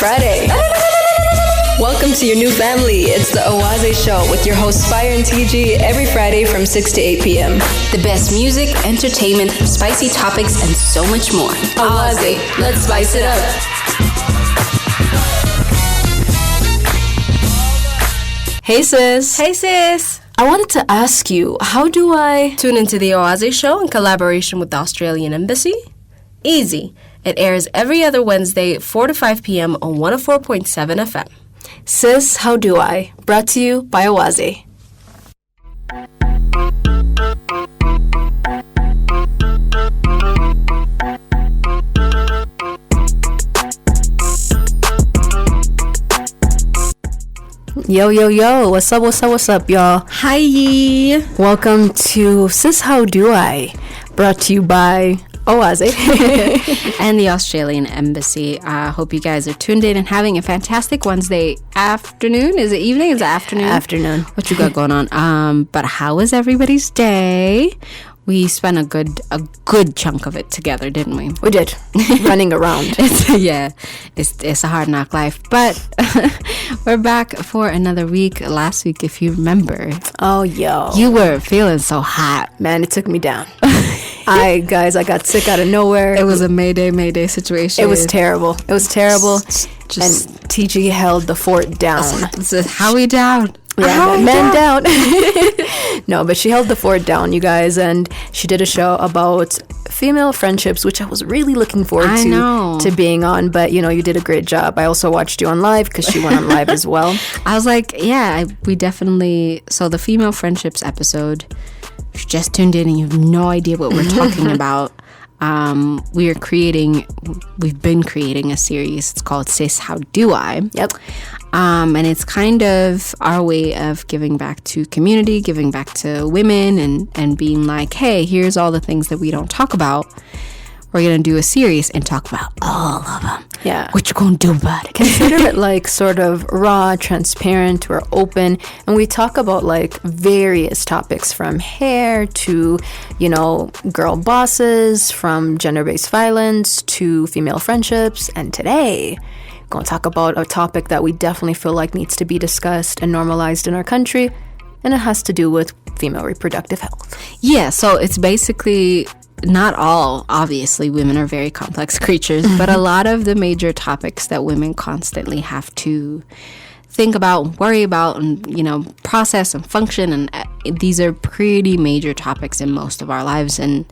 Friday. Welcome to your new family. It's the Owaze Show with your hosts Fire and TG every Friday from 6 to 8 p.m. The best music, entertainment, spicy topics, and so much more. Owaze, let's spice it up. Hey sis. Hey sis. I wanted to ask you, how do I tune into the Owaze Show in collaboration with the Australian Embassy? Easy. It airs every other Wednesday, 4 to 5 p.m. on 104.7 FM. Sis, how do I? Brought to you by Owaze. Yo, what's up, y'all? Hi. Welcome to Sis, How Do I? Brought to you by Owaze and the Australian Embassy. Hope you guys are tuned in and having a fantastic Wednesday afternoon. Is it evening? Is it afternoon? Afternoon. What you got going on? But how was everybody's day? We spent a good chunk of it together, didn't we? We did. Running around. It's a hard knock life. But we're back for another week. Last week, if you remember. Oh, yo. You were feeling so hot. Man, it took me down. I got sick out of nowhere. It was a Mayday situation. It was terrible. And TG held the fort down. How we down? Yeah, men down. No, but she held the fort down, you guys, and she did a show about female friendships, which I was really looking forward to being on. But you did a great job. I also watched you on live because she went on live as well. I was like, we definitely. So the female friendships episode, if you just tuned in and you have no idea what we're talking about. We've been creating a series. It's called Sis, How Do I? Yep. And it's kind of our way of giving back to community, giving back to women, and being like, hey, here's all the things that we don't talk about. We're going to do a series and talk about all of them. Yeah. What you going to do about it? Consider it like sort of raw, transparent, we're open, and we talk about like various topics from hair to, girl bosses, from gender-based violence to female friendships. And today, we're going to talk about a topic that we definitely feel like needs to be discussed and normalized in our country, and it has to do with female reproductive health. Yeah, so it's basically... Not all, obviously, women are very complex creatures, but a lot of the major topics that women constantly have to think about, worry about, and, process and function, and these are pretty major topics in most of our lives, and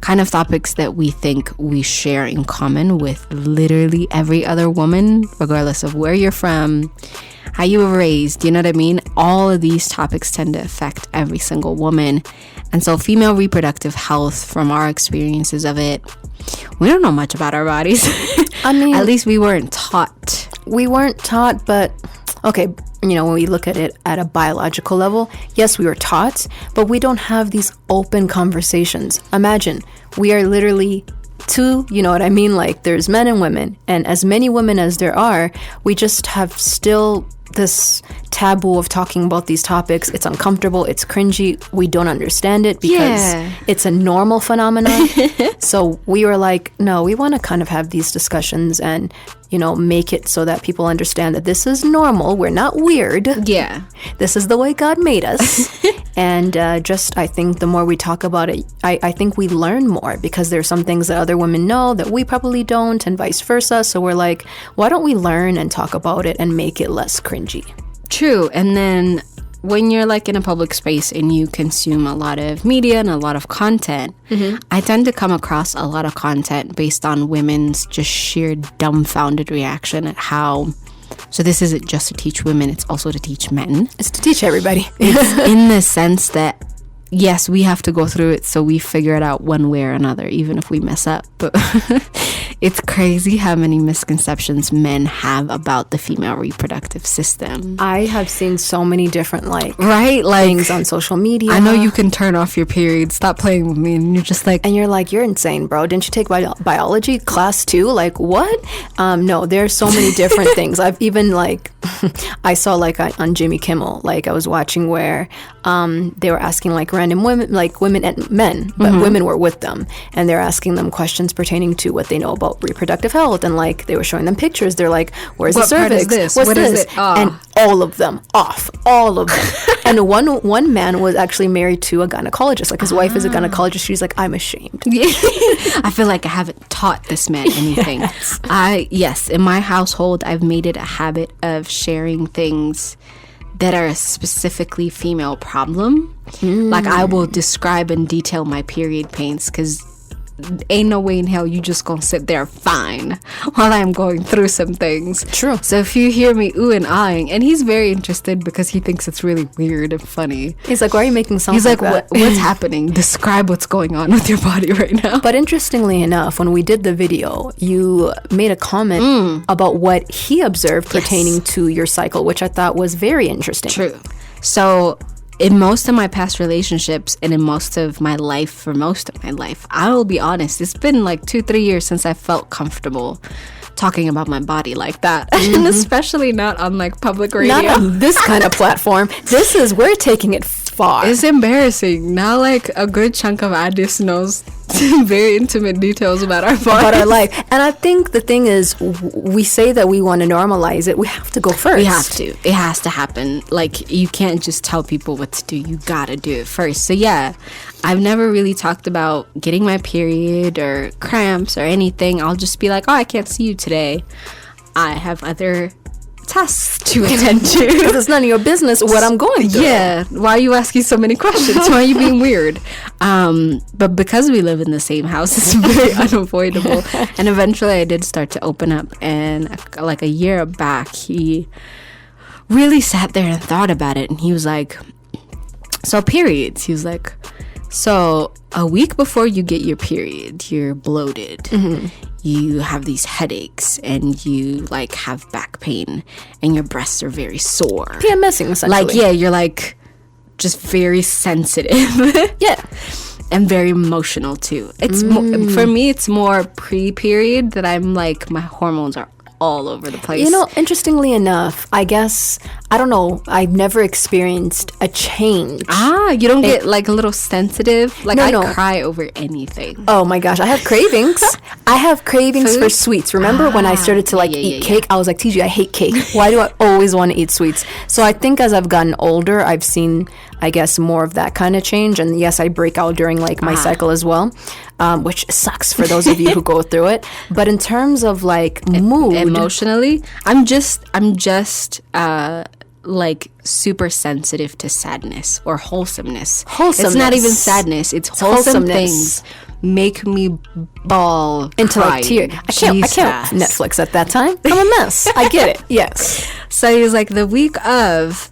kind of topics that we think we share in common with literally every other woman, regardless of where you're from, how you were raised, you know what I mean? All of these topics tend to affect every single woman. And so female reproductive health, from our experiences of it, we don't know much about our bodies. I mean, at least we weren't taught. We weren't taught, but okay, when we look at it at a biological level, yes, we were taught, but we don't have these open conversations. Imagine, we are literally two, you know what I mean? Like, there's men and women, and as many women as there are, we just have still this taboo of talking about these topics. It's uncomfortable, it's cringy, we don't understand it because it's a normal phenomenon. So we were like, no, we want to kind of have these discussions and make it so that people understand that this is normal, we're not weird, this is the way God made us. And I think the more we talk about it, I think we learn more, because there's some things that other women know that we probably don't, and vice versa. So we're like, why don't we learn and talk about it and make it less cringy? True. And then when you're like in a public space and you consume a lot of media and a lot of content, I tend to come across a lot of content based on women's just sheer dumbfounded reaction at how... So this isn't just to teach women, it's also to teach men. It's to teach everybody. It's in the sense that, yes, we have to go through it so we figure it out one way or another, even if we mess up. But it's crazy how many misconceptions men have about the female reproductive system. I have seen so many different things on social media. I know you can turn off your period. Stop playing with me. And you're just like... And you're like, you're insane, bro. Didn't you take biology class too? Like, what? No, there's so many different things. I've even I saw on Jimmy Kimmel, I was watching where they were asking random women, women and men, but women were with them, and they're asking them questions pertaining to what they know about about reproductive health, and like they were showing them pictures. They're like, where's What the part is cervix? this? What's What is this? it? Oh. And all of them off, all of them. And one man was actually married to a gynecologist. Like his wife is a gynecologist. She's like, I'm ashamed. I feel like I haven't taught this man anything. Yes, in my household, I've made it a habit of sharing things that are a specifically female problem. Like I will describe in detail my period pains, because ain't no way in hell you just gonna sit there fine while I'm going through some things. True. So if you hear me ooh and ahhing, and he's very interested because he thinks it's really weird and funny. He's like, why are you making sounds He's like, that? what's happening? Describe what's going on with your body right now. But interestingly enough, when we did the video, you made a comment about what he observed pertaining to your cycle, which I thought was very interesting. True. So in most of my past relationships and in most of my life, for most of my life, I will be honest, it's been like 2-3 years since I felt comfortable talking about my body like that. And especially not on like public radio. Not on this kind of platform. We're taking it far. It's embarrassing. Now like a good chunk of Addis knows very intimate details about our bodies. About our life. And I think the thing is, we say that we want to normalize it. We have to go first. We have to. It has to happen. Like, you can't just tell people what to do. You gotta do it first. So yeah, I've never really talked about getting my period or cramps or anything. I'll just be like, oh, I can't see you today. I have other tasks to attend to. Because it's none of your business what I'm going through. Yeah. Why are you asking so many questions? Why are you being weird? But because we live in the same house, it's very unavoidable. And eventually I did start to open up. And like a year back, he really sat there and thought about it. And he was like, so periods. He was like, so a week before you get your period, you're bloated. You have these headaches and you like have back pain and your breasts are very sore. PMSing, essentially. Like, yeah, you're like just very sensitive. Yeah. And very emotional too. It's for me, it's more pre-period that I'm like, my hormones are all over the place. You know, interestingly enough, I guess, I don't know, I've never experienced a change. You don't get like a little sensitive? Like, No. I cry over anything. Oh my gosh, I have cravings. I have cravings Food? for sweets. Remember when I started to like eat cake? I was like, TG, I hate cake. Why do I always want to eat sweets? So I think as I've gotten older, I've seen, I guess, more of that kind of change. And yes, I break out during like my cycle as well, which sucks for those of you who go through it. But in terms of like mood, Emotionally, I'm just like super sensitive to sadness or wholesomeness. It's not even sadness, it's wholesome things make me bawl into crying. like tears. I can't Netflix at that time. I'm a mess. I get it. Yes. So he was like, the week of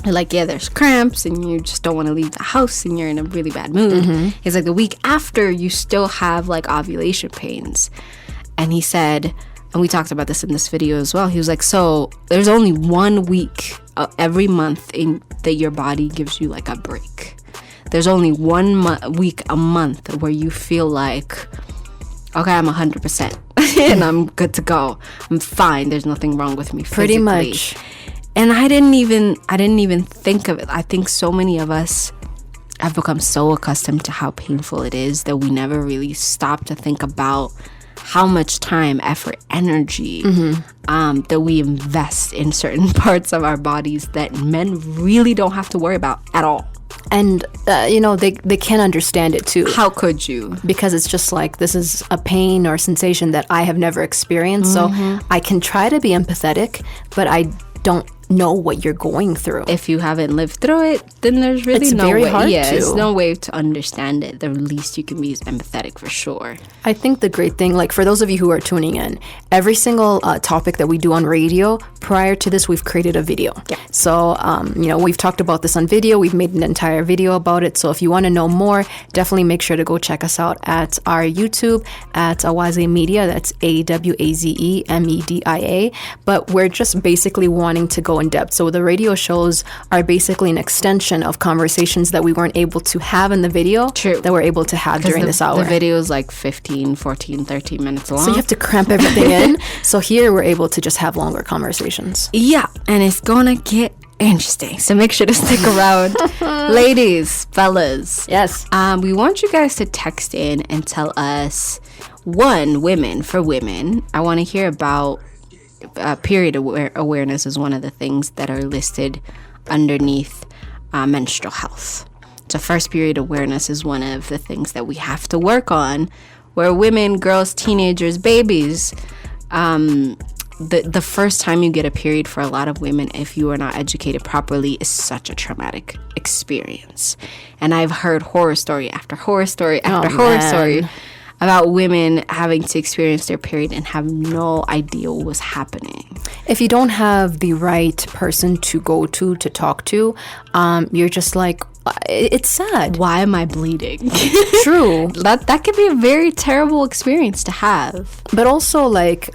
like, yeah, there's cramps and you just don't want to leave the house and you're in a really bad mood. He's like, the week after you still have like ovulation pains. And he said, and we talked about this in this video as well, he was like, so there's only 1 week every month that your body gives you like a break. There's only 1 week a month where you feel like, okay, I'm 100% and I'm good to go. I'm fine. There's nothing wrong with me physically. Pretty much. And I didn't even think of it. I think so many of us have become so accustomed to how painful it is that we never really stop to think about how much time, effort, energy that we invest in certain parts of our bodies that men really don't have to worry about at all. And, you know, they can understand it too. How could you? Because it's just like, this is a pain or sensation that I have never experienced. So I can try to be empathetic, but I don't know what you're going through. If you haven't lived through it, then there's really It's no very way. hard Yeah, to. it's no way to understand it. The least you can be is empathetic for sure. I think the great thing, like for those of you who are tuning in, every single topic that we do on radio, prior to this, we've created a video. Yeah. So, you know, we've talked about this on video. We've made an entire video about it. So if you want to know more, definitely make sure to go check us out at our YouTube at Awaze Media. That's AWAZEMEDIA. But we're just basically wanting to go in depth. So the radio shows are basically an extension of conversations that we weren't able to have in the video. True. That we're able to have during this hour. The video is like 15, 14, 13 minutes long. So you have to cramp everything in. So here we're able to just have longer conversations. Yeah, and it's gonna get interesting. So make sure to stick around. Ladies, fellas. Yes. We want you guys to text in and tell us For women, I want to hear about period awareness is one of the things that are listed underneath menstrual health. So first, period awareness is one of the things that we have to work on, where women, girls, teenagers, babies, the first time you get a period for a lot of women, if you are not educated properly, is such a traumatic experience. And I've heard horror story after horror story after horror story about women having to experience their period and have no idea what was happening. If you don't have the right person to go to talk to, you're just like, it's sad. Why am I bleeding? True. That could be a very terrible experience to have. But also, like,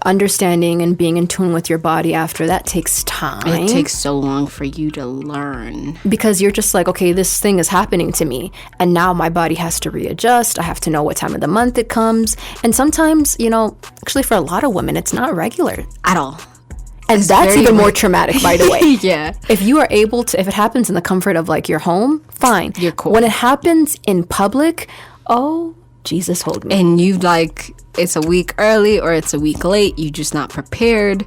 understanding and being in tune with your body after that takes time. It takes so long for you to learn. Because you're just like, okay, this thing is happening to me. And now my body has to readjust. I have to know what time of the month it comes. And sometimes, actually for a lot of women, it's not regular at all. And that's even more traumatic, by the way. Yeah. If you are able to, if it happens in the comfort of like your home, fine. You're cool. When it happens in public, oh, Jesus hold me. And you like, it's a week early or it's a week late, you just not prepared.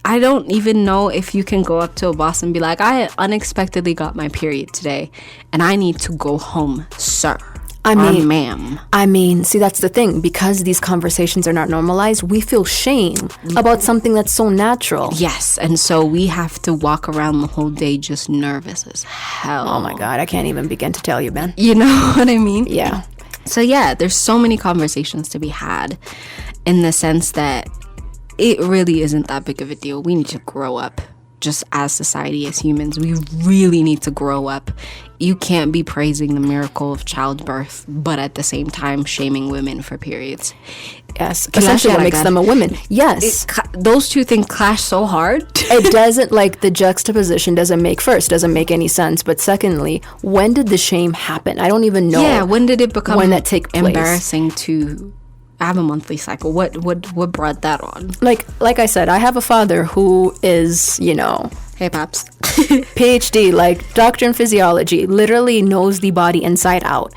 I don't even know if you can go up to a boss and be like, I unexpectedly got my period today and I need to go home, sir. Ma'am. I mean, see, that's the thing. Because these conversations are not normalized, we feel shame about something that's so natural. Yes, and so we have to walk around the whole day just nervous as hell. Oh my God, I can't even begin to tell you, Ben. You know what I mean? Yeah. So yeah, there's so many conversations to be had in the sense that it really isn't that big of a deal. We need to grow up. Just as society, as humans, we really need to grow up. You can't be praising the miracle of childbirth, but at the same time shaming women for periods. Yes, essentially what makes them a woman. Yes. Those two things clash so hard. It doesn't, like, the juxtaposition doesn't make any sense. But secondly, when did the shame happen? I don't even know. Yeah, when did it become when that take place? Embarrassing to have a monthly cycle? What brought that on? Like I said, I have a father who is, Hey, Pops. PhD, like doctor in physiology, literally knows the body inside out,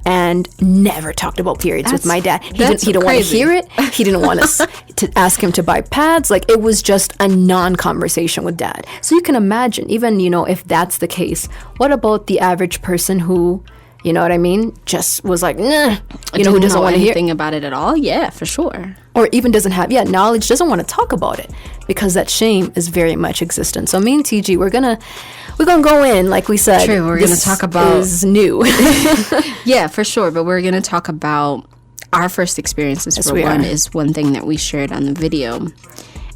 and never talked about periods with my dad. He didn't want to hear it. He didn't want us to ask him to buy pads. Like, it was just a non-conversation with dad. So you can imagine, even, if that's the case, what about the average person who, you know what I mean, just was like, nah, who doesn't want to hear anything about it at all? Yeah, for sure. Or even doesn't have, knowledge, doesn't want to talk about it because that shame is very much existent. So me and TG, we're gonna go in, like we said. True, we're gonna talk about is new. Yeah, for sure. But we're gonna talk about our first experiences. Yes, for one, is one thing that we shared on the video,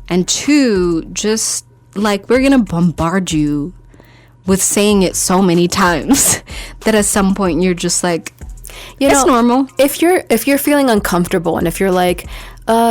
and two, just like we're gonna bombard you with saying it so many times that at some point you're just like, it's normal. If you're feeling uncomfortable and if you're like,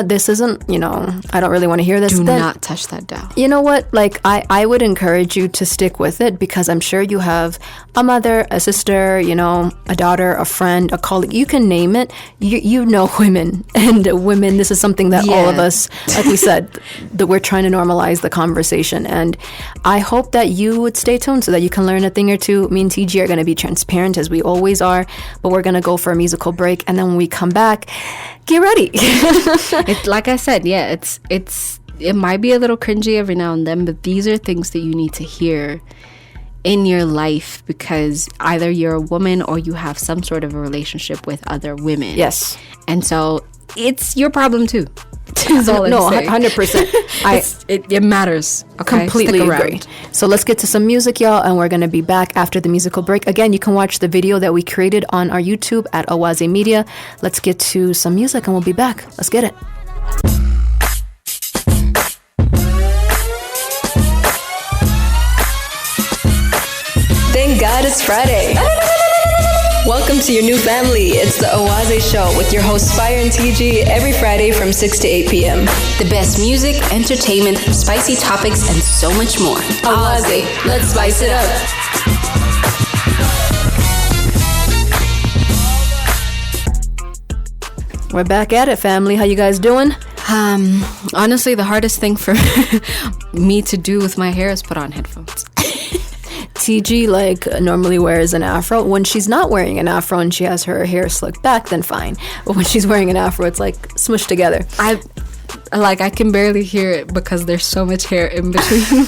this isn't, I don't really want to hear this. Do not touch that dial. You know what? Like, I would encourage you to stick with it because I'm sure you have a mother, a sister, a daughter, a friend, a colleague. You can name it. You know women. And women, this is something that all of us, like we said, that we're trying to normalize the conversation. And I hope that you would stay tuned so that you can learn a thing or two. Me and TG are going to be transparent as we always are. But we're going to go for a musical break. And then when we come back, get ready. Like I said, it might be a little cringy every now and then, but these are things that you need to hear in your life because either you're a woman or you have some sort of a relationship with other women. Yes. And so it's your problem too. Is all no, I'm saying. 100%. It matters. Okay? Completely agree. So let's get to some music, y'all, and we're going to be back after the musical break. Again, you can watch the video that we created on our YouTube at Awaze Media. Let's get to some music and we'll be back. Let's get it. Thank God it's Friday. Welcome to your new family. It's the Awaze Show with your hosts Fire and TG every Friday from 6 to 8 p.m. The best music, entertainment, spicy topics, and so much more. Awaze, let's spice it up. We're back at it, family. How you guys doing? Honestly, the hardest thing for me to do with my hair is put on headphones. TG like normally wears an afro. When she's not wearing an afro and she has her hair slicked back, then fine. But when she's wearing an afro, it's like smushed together. I can barely hear it because there's so much hair in between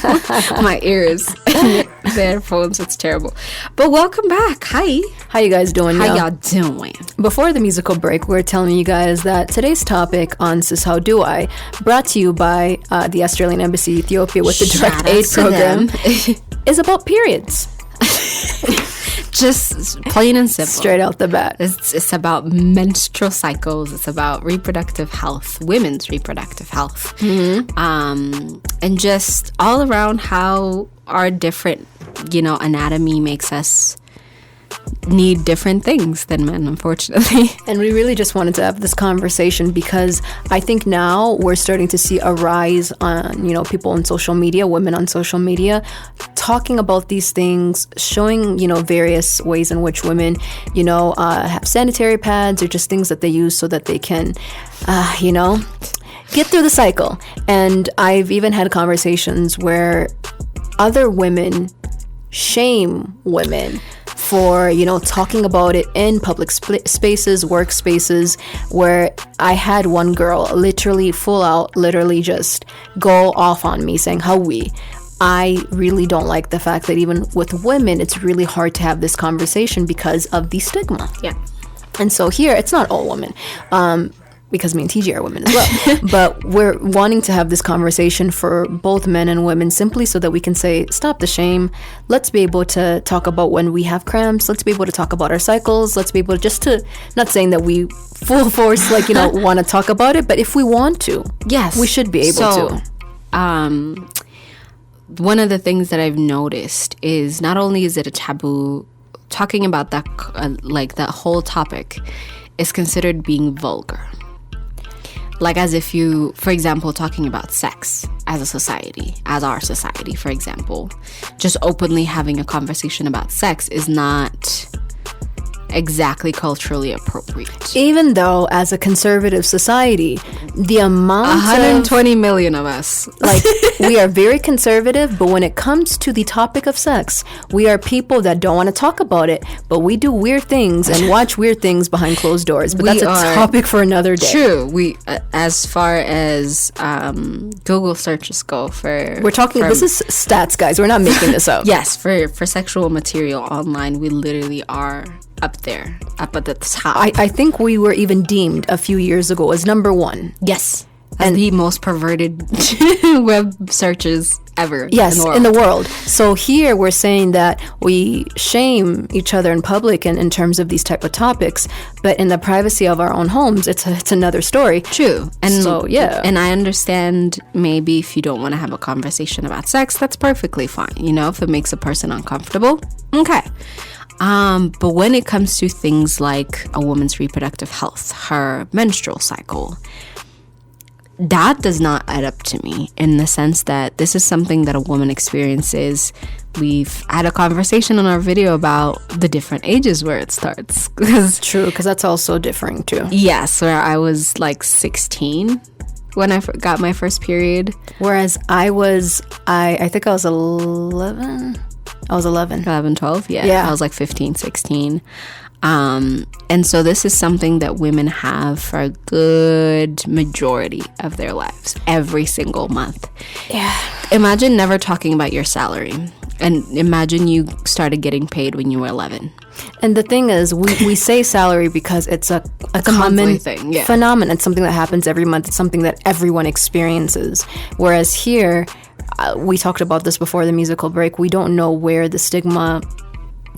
my ears and the headphones. It's terrible. But welcome back. Hi. How you guys doing? How y'all doing? Before the musical break, we were telling you guys that today's topic on Sis How Do I, brought to you by the Australian Embassy Ethiopia with the Direct Aid Program, is about periods. Just plain and simple. Straight out the bat. It's about menstrual cycles. It's about reproductive health, women's reproductive health. And just all around how our different, anatomy makes us need different things than men, unfortunately. And we really just wanted to have this conversation because I think now we're starting to see a rise on, people on social media, women on social media, talking about these things, showing, various ways in which women, have sanitary pads or just things that they use so that they can, get through the cycle. And I've even had conversations where other women shame women for, talking about it in public spaces, workspaces, where I had one girl literally just go off on me saying, I really don't like the fact that even with women, it's really hard to have this conversation because of the stigma. Yeah. And so here, it's not all women. Because me and TG are women as well. But we're wanting to have this conversation for both men and women simply so that we can say, stop the shame. Let's be able to talk about when we have cramps. Let's be able to talk about our cycles. Let's be able to not saying that we full force, want to talk about it, but if we want to, yes, we should be able to. One of the things that I've noticed is not only is it a taboo, talking about that, that whole topic is considered being vulgar. Like as if you, for example, talking about sex as a society, as our society, for example, just openly having a conversation about sex is not exactly culturally appropriate. Even though as a conservative society, the amount 120 million of us, we are very conservative, but when it comes to the topic of sex, we are people that don't want to talk about it, but we do weird things and watch weird things behind closed doors. But that's a topic for another day. True. We, as far as Google searches go, we're talking. This is stats, guys. We're not making this up. Yes, for sexual material online, we literally are up there, up at the top. I think we were even deemed a few years ago as number one. Yes. And the most perverted web searches ever. Yes, in the world. So here we're saying that we shame each other in public and in terms of these type of topics, but in the privacy of our own homes, it's another story. True. And so, yeah. And I understand maybe if you don't want to have a conversation about sex, that's perfectly fine. If it makes a person uncomfortable, okay. But when it comes to things like a woman's reproductive health, her menstrual cycle, that does not add up to me in the sense that this is something that a woman experiences. We've had a conversation on our video about the different ages where it starts. True, because that's also differing too. Yes, where I was 16 when I got my first period. Whereas I think I was 11. I was 11. 11, 12, yeah. I was 15, 16. And so this is something that women have for a good majority of their lives, every single month. Yeah. Imagine never talking about your salary. And imagine you started getting paid when you were 11. And the thing is, we say salary because it's a common thing, yeah. phenomenon. It's something that happens every month. It's something that everyone experiences. Whereas here, we talked about this before the musical break. We don't know where the stigma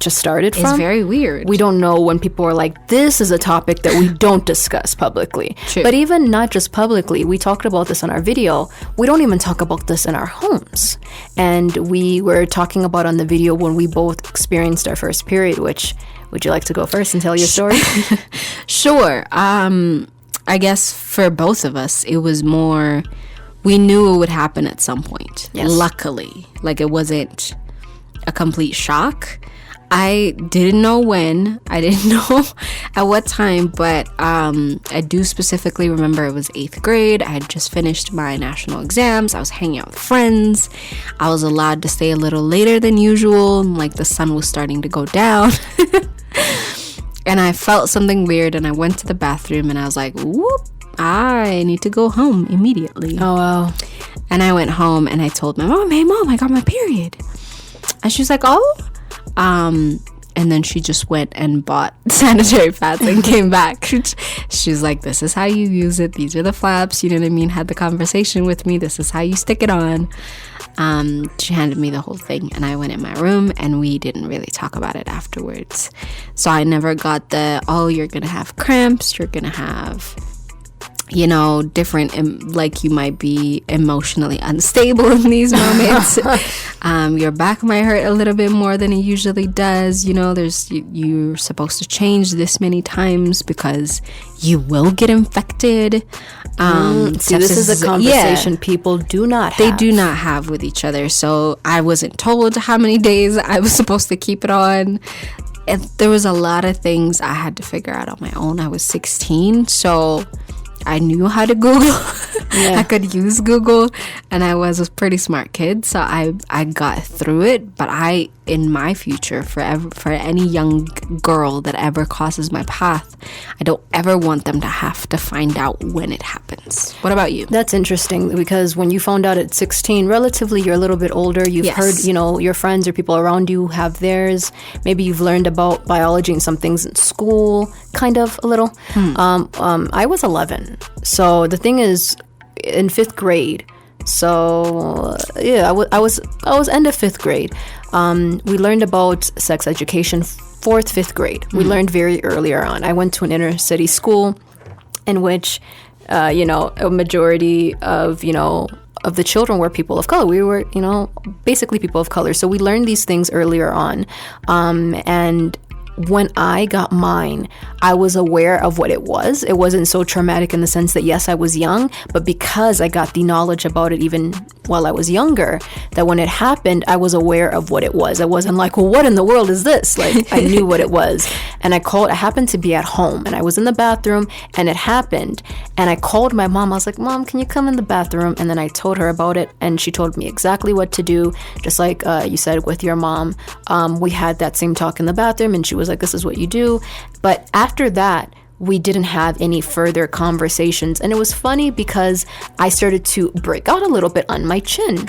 just started from. It's very weird. We don't know when people are like, this is a topic that we don't discuss publicly. True. But even not just publicly, we talked about this on our video. We don't even talk about this in our homes. And we were talking about on the video when we both experienced our first period, which, would you like to go first and tell your story? Sure. I guess for both of us, it was more, we knew it would happen at some point. Yes. Luckily. It wasn't a complete shock. I didn't know when. I didn't know at what time, but I do specifically remember it was 8th grade. I had just finished my national exams. I was hanging out with friends. I was allowed to stay a little later than usual. Like the sun was starting to go down. And I felt something weird, and I went to the bathroom, and I was like, whoop, I need to go home immediately. Oh, wow. And I went home, and I told my mom, hey, Mom, I got my period. And she was like, oh? And then she just went and bought sanitary pads and came back. She's like, this is how you use it. These are the flaps. You know what I mean? Had the conversation with me. This is how you stick it on. She handed me the whole thing, and I went in my room, and we didn't really talk about it afterwards. So I never got the, oh, you're gonna have cramps, you're gonna have, you know, different, like you might be emotionally unstable in these moments. Your back might hurt a little bit more than it usually does. You know, you're supposed to change this many times because you will get infected. See, this is a conversation people do not have. They do not have with each other. So I wasn't told how many days I was supposed to keep it on. And there was a lot of things I had to figure out on my own. I was 16, so I knew how to Google. Yeah. I could use Google, and I was a pretty smart kid, so I got through it. But in my future, for any young girl that ever crosses my path, I don't ever want them to have to find out when it happens. What about you? That's interesting, because when you found out at 16, relatively you're a little bit older. You've heard, you know, your friends or people around you have theirs. Maybe you've learned about biology and some things in school, kind of a little. I was 11. So the thing is, in 5th grade, so yeah, I was end of 5th grade. We learned about sex education 4th, 5th grade. We learned very earlier on. I went to an inner city school in which, you know, a majority of, you know, of the children were people of color. We were, you know, basically people of color. So we learned these things earlier on. And when I got mine, I was aware of what it was. It wasn't so traumatic in the sense that, yes, I was young, but because I got the knowledge about it even while I was younger, that when it happened, I was aware of what it was. I wasn't like, well, what in the world is this? Like, I knew what it was. And I happened to be at home, and I was in the bathroom, and it happened. And I called my mom. I was like, Mom, can you come in the bathroom? And then I told her about it, and she told me exactly what to do. Just like you said with your mom, we had that same talk in the bathroom, and she was like, this is what you do. But after that, we didn't have any further conversations. And it was funny because I started to break out a little bit on my chin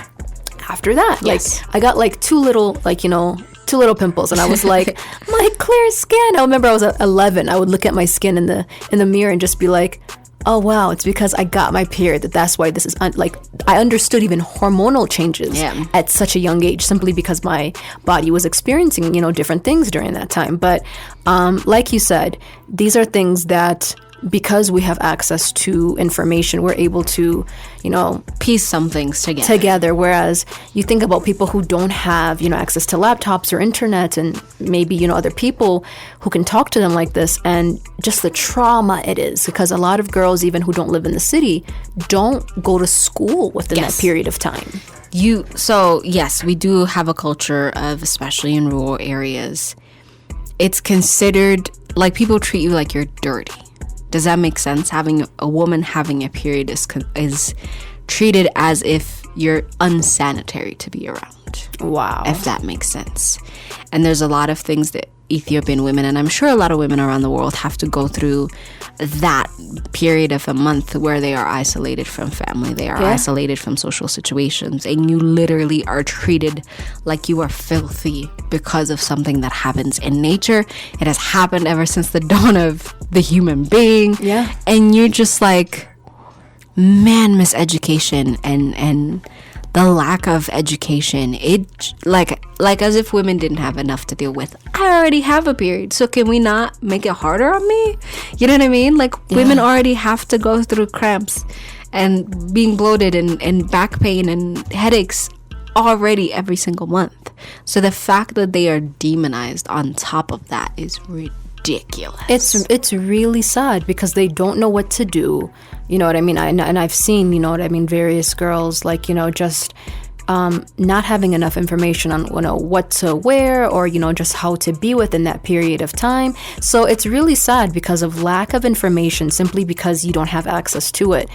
after that. Yes. Like, I got like two little pimples, and I was like, my clear skin. I remember I was 11. I would look at my skin in the mirror and just be like, oh wow, it's because I got my period that's why this is like, I understood even hormonal changes at such a young age, simply because my body was experiencing, you know, different things during that time. But like you said, these are things that, because we have access to information, we're able to, you know, piece some things together. Whereas you think about people who don't have, you know, access to laptops or internet, and maybe, you know, other people who can talk to them like this, and just the trauma it is, because a lot of girls, even who don't live in the city, don't go to school within that period of time. So yes, we do have a culture of, especially in rural areas, it's considered like people treat you like you're dirty. Does that make sense? Having a woman having a period is treated as if you're unsanitary to be around. Wow. If that makes sense. And there's a lot of things that Ethiopian women, and I'm sure a lot of women around the world, have to go through that period of a month where they are isolated from family, they are isolated from social situations, and you literally are treated like you are filthy because of something that happens in nature. It has happened ever since the dawn of the human being. Yeah. And you're just like, man, miseducation and the lack of education, it like as if women didn't have enough to deal with. I already have a period, so can we not make it harder on me? You know what I mean? Like, women already have to go through cramps and being bloated and back pain and headaches already every single month. So the fact that they are demonized on top of that is ridiculous. It's really sad, because they don't know what to do. You know what I mean? And I've seen, you know what I mean, various girls, like, you know, just not having enough information on what to wear or just how to be within that period of time. So it's really sad because of lack of information, simply because you don't have access to it.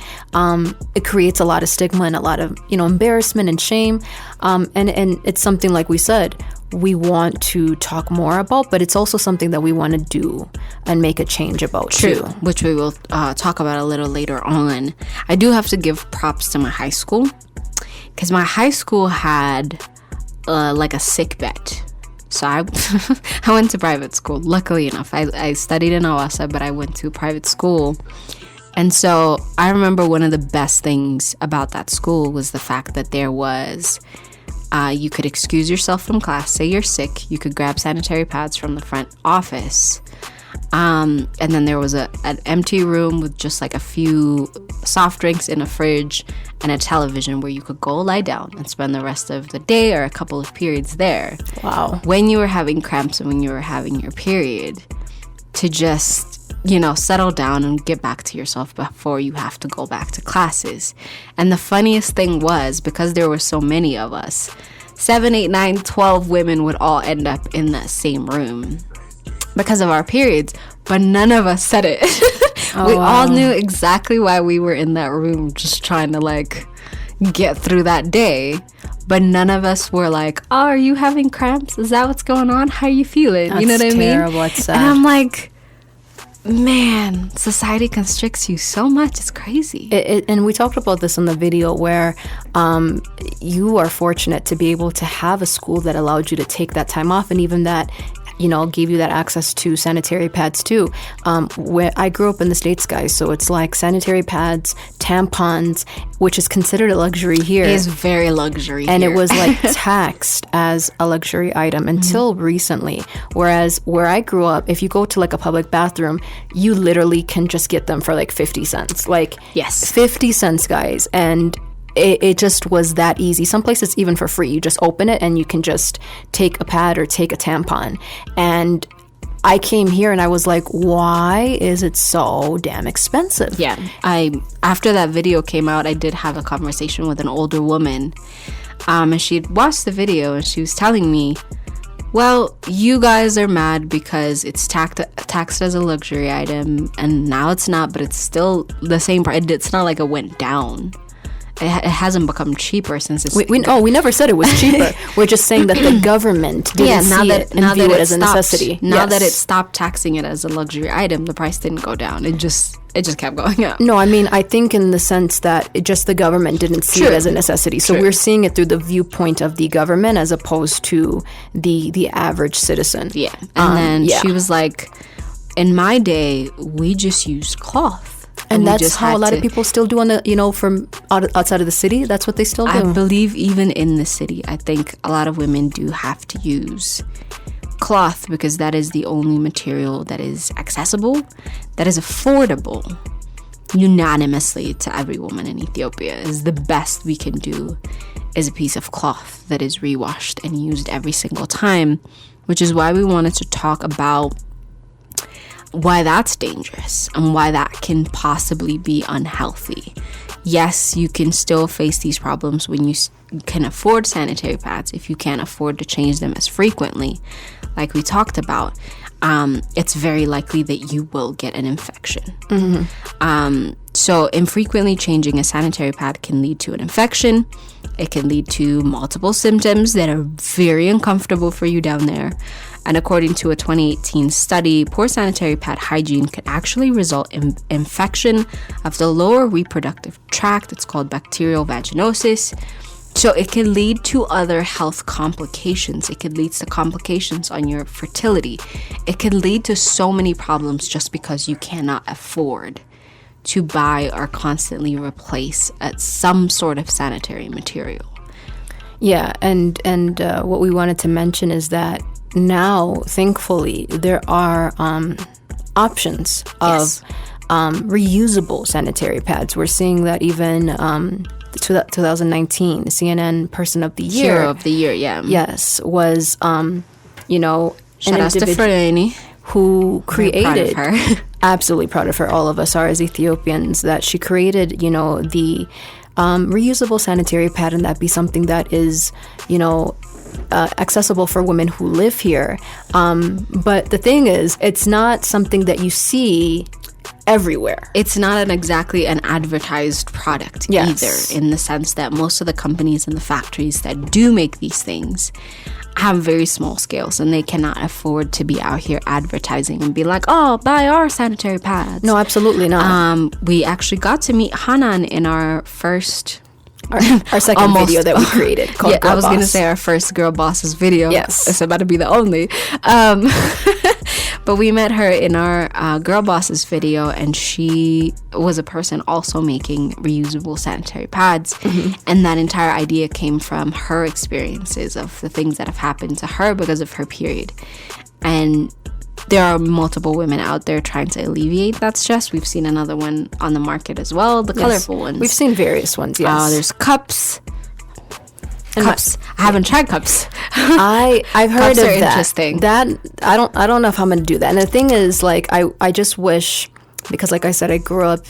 It creates a lot of stigma and a lot of embarrassment and shame, and it's something, like we said, we want to talk more about, but it's also something that we want to do and make a change about too. Which we will talk about a little later on. I do have to give props to my high school, because my high school had like a sick bet. So I went to private school. Luckily enough, I studied in Awasa, but I went to private school. And so I remember one of the best things about that school was the fact that there was, you could excuse yourself from class, say you're sick, you could grab sanitary pads from the front office. And then there was an empty room with just like a few soft drinks in a fridge and a television where you could go lie down and spend the rest of the day or a couple of periods there. Wow. When you were having cramps and when you were having your period, to just, settle down and get back to yourself before you have to go back to classes. And the funniest thing was, because there were so many of us, 7, 8, 9, 12 women would all end up in that same room because of our periods, but none of us said it. We all knew exactly why we were in that room, just trying to get through that day. But none of us were like, "Oh, are you having cramps? Is that what's going on? How are you feeling?" That's you know what I mean? Terrible. It's sad. And I'm like, man, society constricts you so much. It's crazy. And we talked about this in the video where you are fortunate to be able to have a school that allowed you to take that time off, and even that gave you that access to sanitary pads too. Where I grew up in the States, guys, so it's like sanitary pads, tampons, which is considered a luxury here. It is very luxury and here. It was taxed as a luxury item until recently. Whereas where I grew up, if you go to a public bathroom, you literally can just get them for 50 cents. Yes. 50 cents, guys. And it just was that easy. Some places even for free. You just open it and you can just take a pad or take a tampon. And I came here and I was like, why is it so damn expensive? Yeah. After that video came out, I did have a conversation with an older woman. And she'd watched the video and she was telling me, well, you guys are mad because it's taxed as a luxury item, and now it's not, but it's still the same price. It's not like it went down. It hasn't become cheaper since it's... We never said it was cheaper. We're just saying that the government didn't see it and view it as a necessity. Now that it stopped taxing it as a luxury item, the price didn't go down. It just kept going up. No, I mean, I think in the sense that the government didn't see it as a necessity. So we're seeing it through the viewpoint of the government as opposed to the average citizen. Yeah. And then she was like, in my day, we just used cloth. And that's how a lot of people still do on the, from outside of the city. That's what they still do. I believe even in the city, I think a lot of women do have to use cloth because that is the only material that is accessible, that is affordable unanimously to every woman in Ethiopia. Is the best we can do is a piece of cloth that is rewashed and used every single time, which is why we wanted to talk about why that's dangerous and why that can possibly be unhealthy. Yes, you can still face these problems when you can afford sanitary pads. If you can't afford to change them as frequently, like we talked about, it's very likely that you will get an infection. So infrequently changing a sanitary pad can lead to an infection. It can lead to multiple symptoms that are very uncomfortable for you down there. And according to a 2018 study, poor sanitary pad hygiene could actually result in infection of the lower reproductive tract. It's called bacterial vaginosis. So it can lead to other health complications. It could lead to complications on your fertility. It could lead to so many problems just because you cannot afford to buy or constantly replace some sort of sanitary material. Yeah, and what we wanted to mention is that now, thankfully, there are options of reusable sanitary pads. We're seeing that even 2019 CNN Person of the Year. Hero of the Year, yeah. Yes, was, Shout out to Freni, who created... Proud of her. Absolutely proud of her. All of us are as Ethiopians, that she created, the reusable sanitary pad, and that be something that is, accessible for women who live here. But the thing is, it's not something that you see everywhere. It's not exactly an advertised product either, in the sense that most of the companies and the factories that do make these things have very small scales, and they cannot afford to be out here advertising and be like, oh, buy our sanitary pads. No, absolutely not. We actually got to meet Hanan in our first... Our second video that we created called Girl I was going to Boss. say our first Girl Bosses video. Yes. It's about to be the only. But we met her in our Girl Bosses video, and she was a person also making reusable sanitary pads. Mm-hmm. And that entire idea came from her experiences of the things that have happened to her because of her period. And there are multiple women out there trying to alleviate that stress. We've seen another one on the market as well, the colorful ones. We've seen various ones, yes. There's cups. I haven't tried cups. I've heard Cups of are that. interesting. That I don't know if I'm gonna do that. And the thing is, like, I just wish, because like I said, I grew up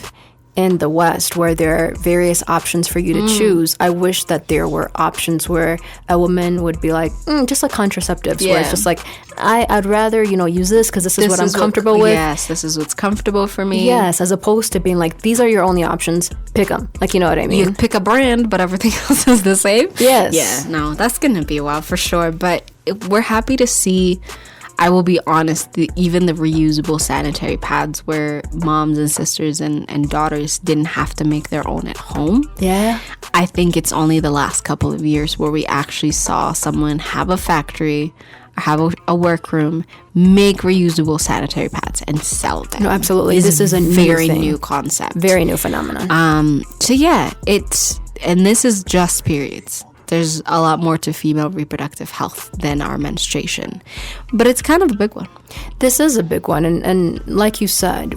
in the West where there are various options for you to choose. I wish that there were options where a woman would be like, just like contraceptives, where it's just like, I'd rather, use this because this is what I'm comfortable with. Yes, this is what's comfortable for me. Yes, as opposed to being like, these are your only options, pick them. Like, you know what I mean? You pick a brand, but everything else is the same. Yes. Yeah, no, that's going to be a while for sure. But we're happy to see, I will be honest, even the reusable sanitary pads where moms and sisters and daughters didn't have to make their own at home. Yeah. I think it's only the last couple of years where we actually saw someone have a factory, have a workroom, make reusable sanitary pads and sell them. No, absolutely. This is a very new new concept. Very new phenomenon. So yeah, and this is just periods. There's a lot more to female reproductive health than our menstruation. But it's kind of a big one. This is a big one. And like you said,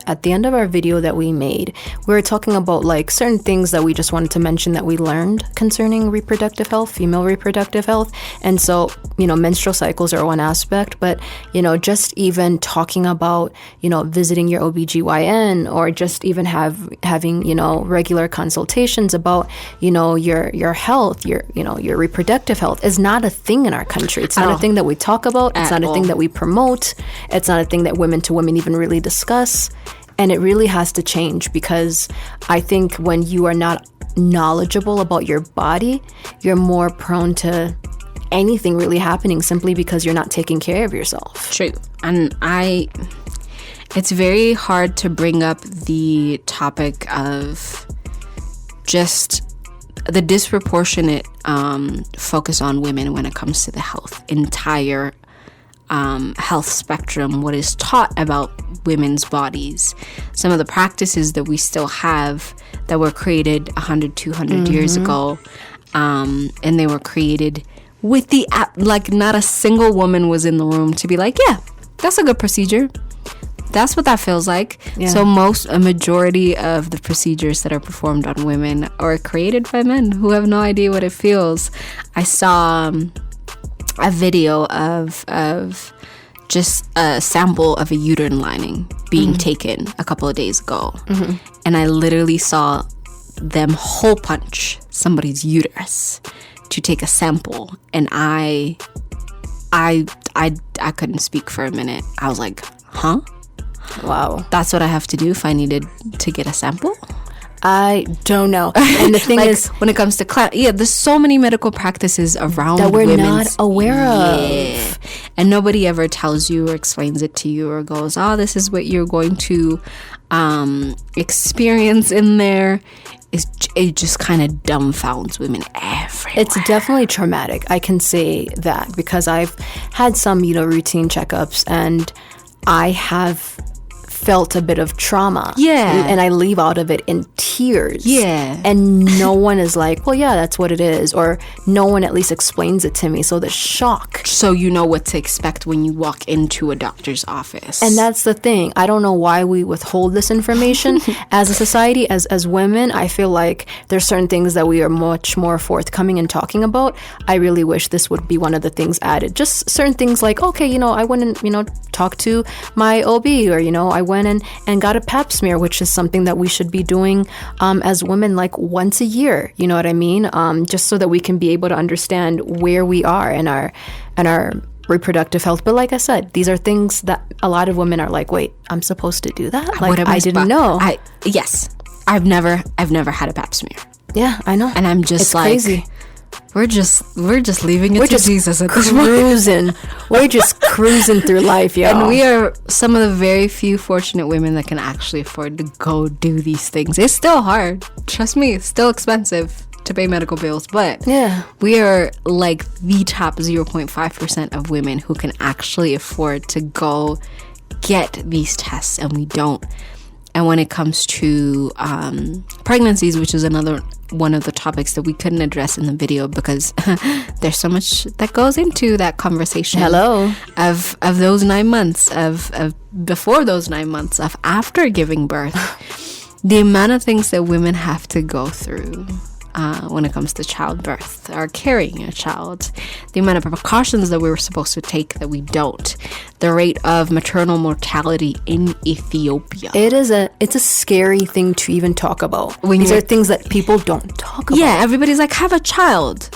at the end of our video that we made, we were talking about like certain things that we just wanted to mention that we learned concerning reproductive health, female reproductive health. And so, menstrual cycles are one aspect, but, just even talking about, visiting your OBGYN or just even having, regular consultations about, your health, your reproductive health is not a thing in our country. It's not a thing that we talk about. It's not a thing that we promote. It's not a thing that women to women even really discuss. And it really has to change, because I think when you are not knowledgeable about your body, you're more prone to anything really happening simply because you're not taking care of yourself. True. And it's very hard to bring up the topic of just the disproportionate focus on women when it comes to the entire health spectrum, what is taught about women's bodies, some of the practices that we still have that were created 100, 200 years ago, and they were created with not a single woman was in the room to be like, yeah, that's a good procedure. That's what that feels like. Yeah. So a majority of the procedures that are performed on women are created by men who have no idea what it feels. I saw a video of just a sample of a uterine lining being taken a couple of days ago. Mm-hmm. And I literally saw them hole punch somebody's uterus to take a sample. And I couldn't speak for a minute. I was like, huh? Wow. That's what I have to do if I needed to get a sample? I don't know. And the thing is, when it comes to there's so many medical practices around that we're women's, not aware of. Yeah. And nobody ever tells you or explains it to you or goes, this is what you're going to experience in there. It just kind of dumbfounds women everywhere. It's definitely traumatic. I can say that because I've had some, routine checkups, and I have felt a bit of trauma. Yeah. And I leave out of it in tears. Yeah. And no one is like, well, yeah, that's what it is. Or no one at least explains it to me. So the shock. So you know what to expect when you walk into a doctor's office. And that's the thing. I don't know why we withhold this information. As a society, as women, I feel like there's certain things that we are much more forthcoming in talking about. I really wish this would be one of the things added. Just certain things like, okay, I wouldn't, talk to my OB, or, I went and got a pap smear, which is something that we should be doing as women like once a year. You know what I mean? Just so that we can be able to understand where we are in our reproductive health. But like I said, these are things that a lot of women are like, wait, I'm supposed to do that? Like, I didn't know. Yes. I've never had a pap smear. Yeah, I know. And I'm just it's like, crazy. We're just leaving it to Jesus at this point. We're just cruising through life, y'all. And we are some of the very few fortunate women that can actually afford to go do these things. It's still hard. Trust me, it's still expensive to pay medical bills, but yeah, we are like the top 0.5% of women who can actually afford to go get these tests, and we don't. And when it comes to pregnancies, which is another one of the topics that we couldn't address in the video because there's so much that goes into that conversation. Of those 9 months, of before those 9 months, of after giving birth, the amount of things that women have to go through when it comes to childbirth or carrying a child, the amount of precautions that we were supposed to take that we don't, the rate of maternal mortality in Ethiopia. It's a scary thing to even talk about. These are things that people don't talk about. Yeah, everybody's like, have a child.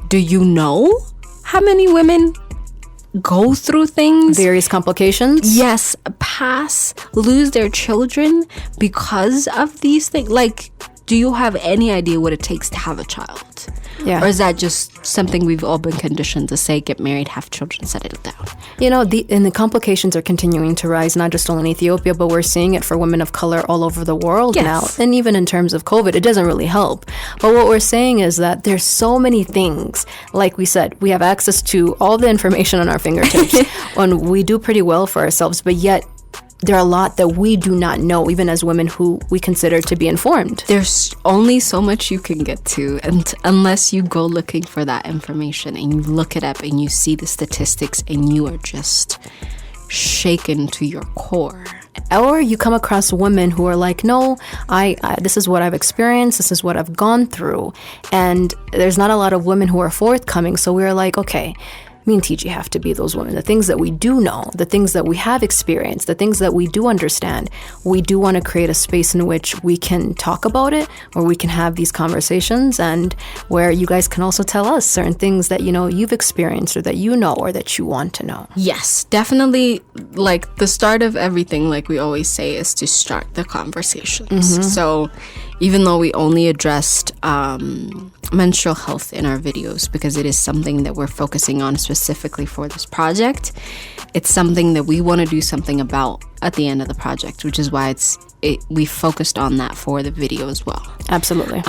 Do you know how many women go through things? Various complications? Yes, lose their children because of these things. Like, do you have any idea what it takes to have a child? Yeah. Or is that just something we've all been conditioned to say, get married, have children, set it down? You know, the complications are continuing to rise, not just only in Ethiopia, but we're seeing it for women of color all over the world now. And even in terms of COVID, it doesn't really help. But what we're saying is that there's so many things. Like we said, we have access to all the information on our fingertips. And we do pretty well for ourselves, but yet there are a lot that we do not know, even as women who we consider to be informed. There's only so much you can get to, and unless you go looking for that information and you look it up and you see the statistics and you are just shaken to your core. Or you come across women who are like, no, I this is what I've experienced, this is what I've gone through. And there's not a lot of women who are forthcoming, so we're like, okay, me and TG have to be those women. The things that we do know, the things that we have experienced, the things that we do understand, we do want to create a space in which we can talk about it, where we can have these conversations, and where you guys can also tell us certain things that, you know, you've experienced or that you know or that you want to know. Yes, definitely. Like, the start of everything, like we always say, is to start the conversations. Mm-hmm. So even though we only addressed menstrual health in our videos because it is something that we're focusing on specifically for this project, it's something that we want to do something about at the end of the project, which is why we focused on that for the video as well. Absolutely.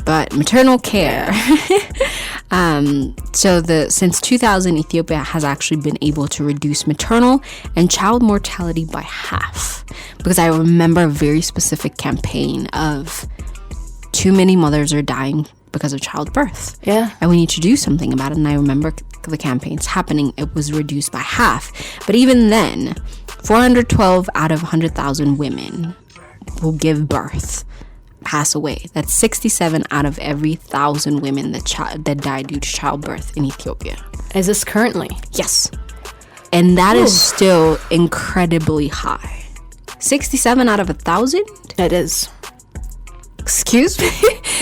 But maternal care. Since 2000, Ethiopia has actually been able to reduce maternal and child mortality by half. Because I remember a very specific campaign of too many mothers are dying because of childbirth. Yeah. And we need to do something about it. And I remember the campaigns happening. It was reduced by half. But even then, 412 out of 100,000 women will give birth, pass away. That's 67 out of every 1,000 women that die due to childbirth in Ethiopia. Is this currently? Yes. And that is still incredibly high. 67 out of 1,000? It is. Excuse me?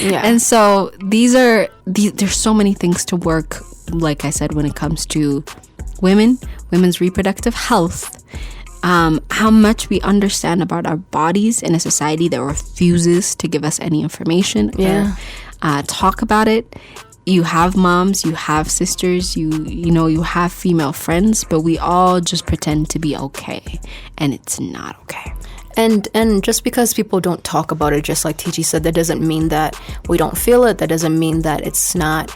Yeah. And so there's so many things to work, like I said, when it comes to women's reproductive health, how much we understand about our bodies in a society that refuses to give us any information or talk about it. You have moms, you have sisters, you have female friends, but we all just pretend to be okay, and it's not okay. And just because people don't talk about it, just like TG said, that doesn't mean that we don't feel it. That doesn't mean that it's not,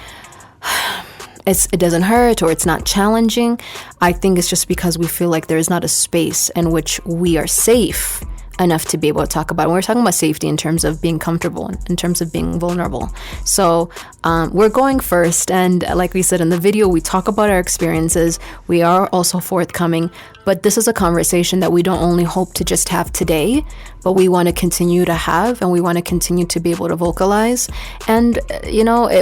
it doesn't hurt or it's not challenging. I think it's just because we feel like there is not a space in which we are safe enough to be able to talk about it. We're talking about safety in terms of being comfortable, in terms of being vulnerable. So we're going first, and like we said in the video, we talk about our experiences. We are also forthcoming, but this is a conversation that we don't only hope to just have today, but we want to continue to have, and we want to continue to be able to vocalize. And,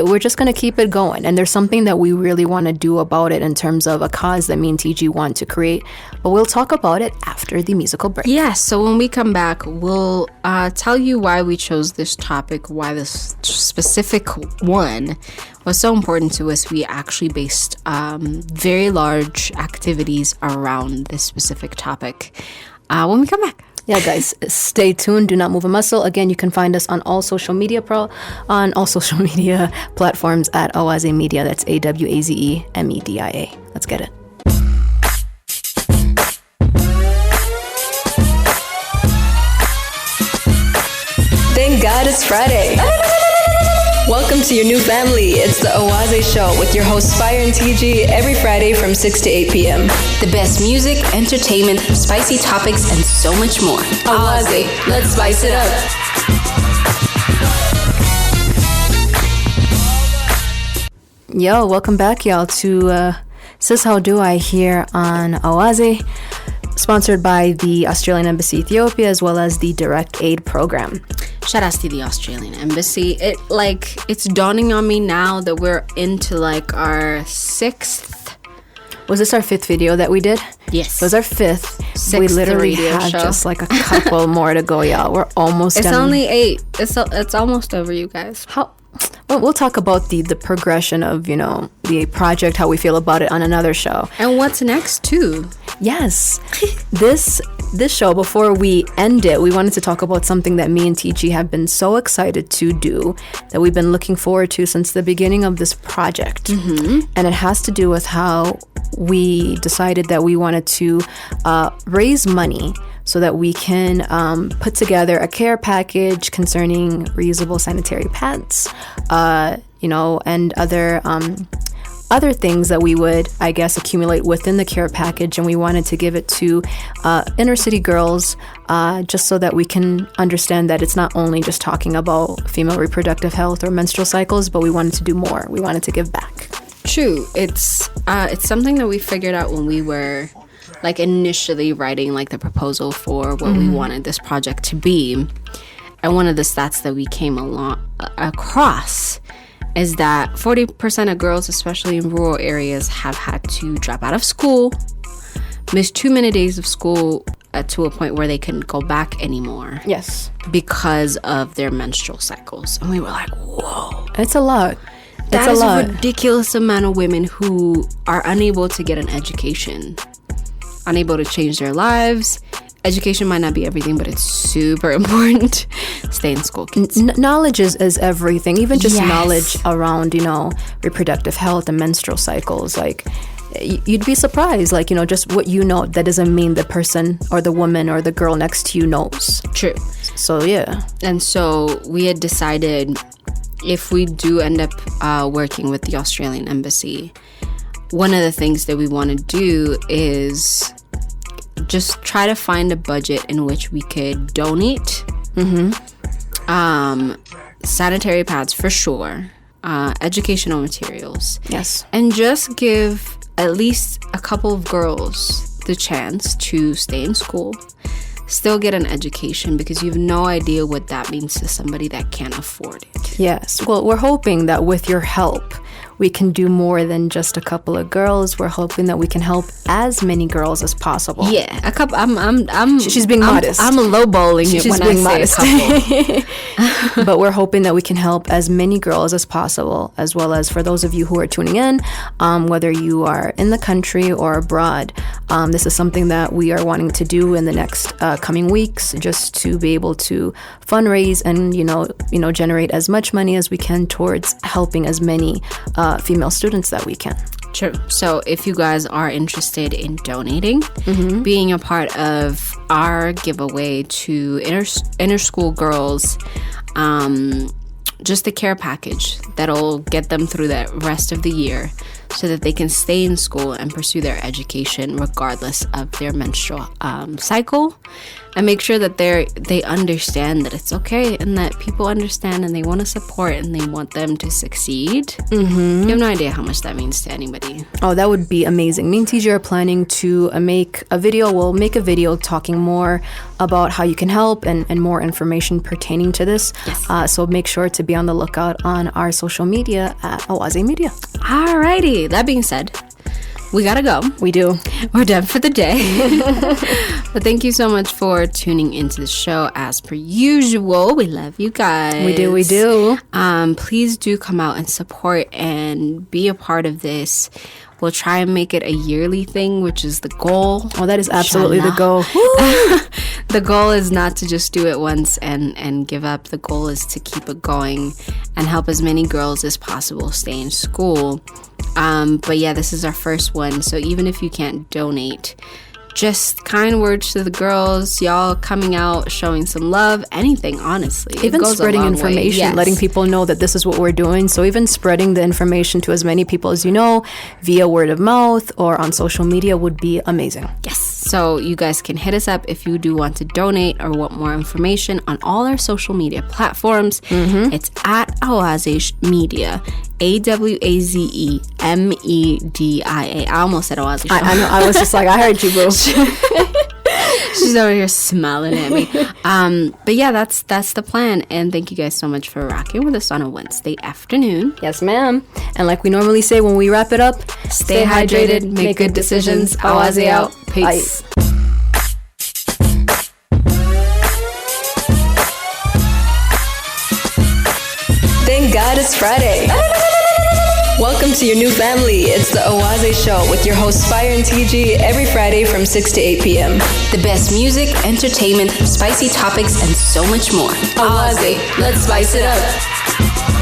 we're just going to keep it going. And there's something that we really want to do about it in terms of a cause that me and TG want to create. But we'll talk about it after the musical break. Yes, so when we come back, we'll tell you why we chose this topic, why this specific one was so important to us. We actually based very large activities around this specific topic when we come back. Yeah, guys, stay tuned. Do not move a muscle. Again, you can find us on all social media platforms at Awaze Media. That's AWAZEMEDIA. Let's get it. Thank God it's Friday. Welcome to your new family. It's the Awaze Show with your hosts Fire and TG every Friday from 6 to 8 p.m. The best music, entertainment, spicy topics, and so much more. Awaze, let's spice it up. Yo, welcome back, y'all, to Sis How Do I here on Awaze, sponsored by the Australian Embassy Ethiopia as well as the Direct Aid Program. Shout out to the Australian Embassy. It's dawning on me now that we're into our 6th. Was this our 5th video that we did? Yes. It was our 5th. Sixth we literally radio have show. just a couple more to go, y'all. We're almost It's done. only 8. It's almost over, you guys. Well, we'll talk about the progression of, the project, how we feel about it on another show. And what's next, too? Yes. This show, before we end it, we wanted to talk about something that me and TG have been so excited to do, that we've been looking forward to since the beginning of this project. Mm-hmm. And it has to do with how we decided that we wanted to raise money so that we can put together a care package concerning reusable sanitary pads, and other things that we would, I guess, accumulate within the care package. And we wanted to give it to inner city girls, just so that we can understand that it's not only just talking about female reproductive health or menstrual cycles, but we wanted to do more. We wanted to give back. True. It's something that we figured out when we were initially writing the proposal for what we wanted this project to be. And one of the stats that we came across is that 40% of girls, especially in rural areas, have had to drop out of school, miss too many days of school to a point where they couldn't go back anymore. Yes. Because of their menstrual cycles. And we were like, whoa. It's a lot. That is a ridiculous amount of women who are unable to get an education, unable to change their lives. Education might not be everything, but it's super important. Stay in school, kids. Knowledge is everything. Even just Yes. knowledge around, reproductive health and menstrual cycles. You'd be surprised, just what you know. That doesn't mean the person or the woman or the girl next to you knows. True. So, yeah. And so we had decided, if we do end up working with the Australian Embassy, one of the things that we want to do is just try to find a budget in which we could donate sanitary pads for sure, educational materials. Yes. And just give at least a couple of girls the chance to stay in school, still get an education, because you have no idea what that means to somebody that can't afford it. Yes. Well, we're hoping that with your help, we can do more than just a couple of girls. We're hoping that we can help as many girls as possible. Yeah, a couple. I'm. She's being modest. I'm lowballing it She's when being I say a couple. But we're hoping that we can help as many girls as possible, as well as for those of you who are tuning in, whether you are in the country or abroad. This is something that we are wanting to do in the next coming weeks, just to be able to fundraise and generate as much money as we can towards helping as many female students that we can. True. So if you guys are interested in donating, being a part of our giveaway to inner school girls, just a care package that'll get them through the rest of the year, so that they can stay in school and pursue their education regardless of their menstrual cycle, and make sure that they understand that it's okay and that people understand and they want to support and they want them to succeed. You have no idea how much that means to anybody. Oh, that would be amazing. Me and TJ are planning to make a video. We'll make a video talking more about how you can help and more information pertaining to this. Yes. So make sure to be on the lookout on our social media at Owaze Media. Alrighty, that being said, we gotta go. We do. We're done for the day. But thank you so much for tuning into the show as per usual. We love you guys. We do. Please do come out and support and be a part of this. We'll try and make it a yearly thing, which is the goal. Oh, that is absolutely the goal. The goal is not to just do it once and give up. The goal is to keep it going and help as many girls as possible stay in school. But yeah, this is our first one. So even if you can't donate, just kind words to the girls, y'all coming out, showing some love, anything, honestly. Even spreading information, yes. Letting people know that this is what we're doing. So even spreading the information to as many people as you know via word of mouth or on social media would be amazing. Yes. So you guys can hit us up if you do want to donate or want more information on all our social media platforms. It's at Owaze Media. AWAZEMEDIA. I almost said Owaze. I know. I was just like, I heard you, boo. She's over here smiling at me. But yeah, that's the plan. And thank you guys so much for rocking with us on a Wednesday afternoon. Yes, ma'am. And like we normally say when we wrap it up, Stay hydrated, make good decisions. Owaze out. Peace. Bye. Thank God it's Friday. Welcome to your new family. It's the Owaze Show with your hosts Fire and TG every Friday from 6 to 8 p.m. The best music, entertainment, spicy topics, and so much more. Owaze, let's spice it up.